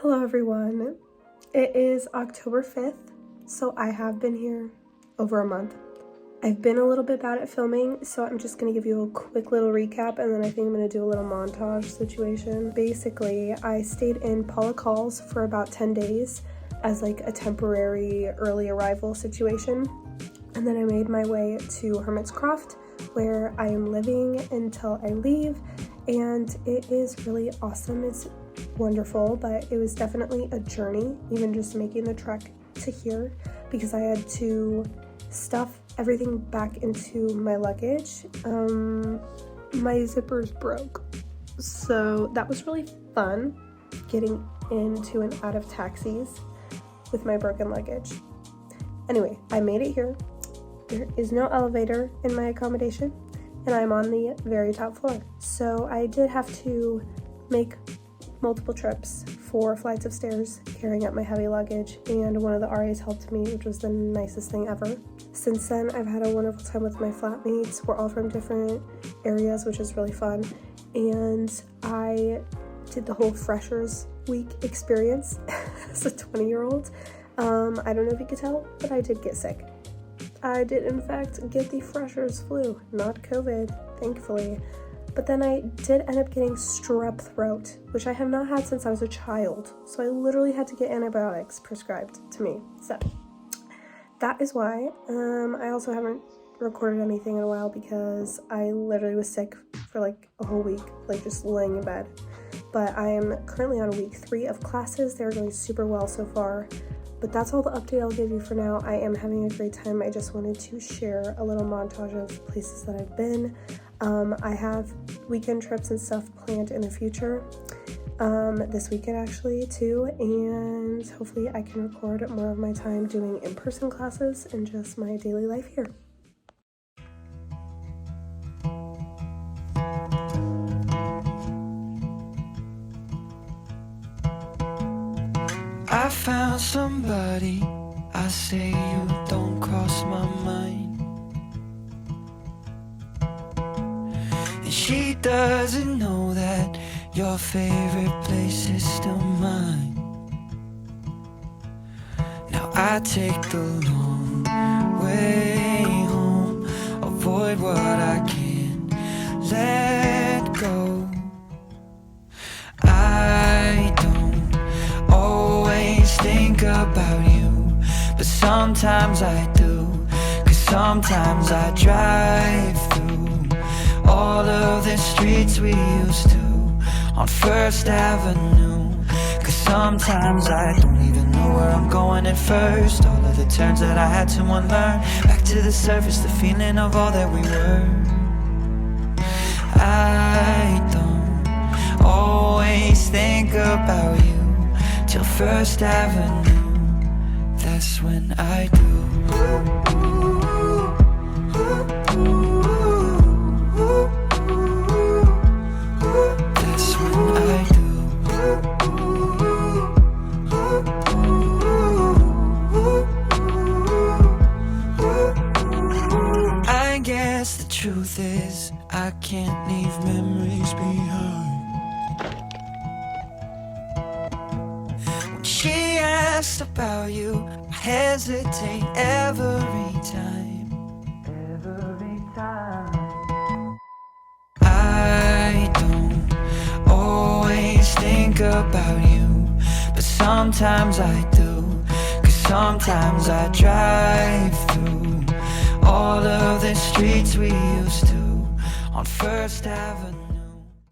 Hello everyone. It is October 5th, so I have been here over a month. I've been a little bit bad at filming, so I'm just gonna give you a quick little recap and then I think I'm gonna do a little montage situation. Basically, I stayed in Paula Calls for about 10 days as like a temporary early arrival situation. And then I made my way to Hermit's Croft, where I am living until I leave, and it is really awesome. It's wonderful, but it was definitely a journey, even just making the trek to here, because I had to stuff everything back into my luggage. My zippers broke, so that was really fun, getting into and out of taxis with my broken luggage. Anyway, I made it here. There is no elevator in my accommodation, and I'm on the very top floor. So I did have to make multiple trips, 4 flights of stairs, carrying up my heavy luggage, and one of the RAs helped me, which was the nicest thing ever. Since then, I've had a wonderful time with my flatmates. We're all from different areas, which is really fun, and I did the whole Freshers Week experience as a 20-year-old. I don't know if you could tell, but I did get sick. I did in fact get the freshers flu, not COVID, thankfully. But then I did end up getting strep throat, which I have not had since I was a child. So I literally had to get antibiotics prescribed to me. So that is why. I also haven't recorded anything in a while because I literally was sick for like a whole week, like just laying in bed. But I am currently on week 3 of classes. They're going super well so far. But that's all the update I'll give you for now. I am having a great time. I just wanted to share a little montage of places that I've been. I have weekend trips and stuff planned in the future. This weekend actually too. And hopefully I can record more of my time doing in-person classes and just my daily life here. I found somebody, I say you don't cross my mind. And she doesn't know that your favorite place is still mine. Now I take the long way home, avoid what I can't let go. I don't always think about you, but sometimes I do, 'cause sometimes I drive through all of the streets we used to on First Avenue, 'cause sometimes I don't even know where I'm going at first. All of the turns that I had to unlearn, back to the surface, the feeling of all that we were. I don't always think about you till First Avenue, that's when I do. That's when I do. I guess the truth is I can't leave memories behind. She asked about you, I hesitate every time. Every time. I don't always think about you, but sometimes I do, 'cause sometimes I drive through all of the streets we used to on First Avenue.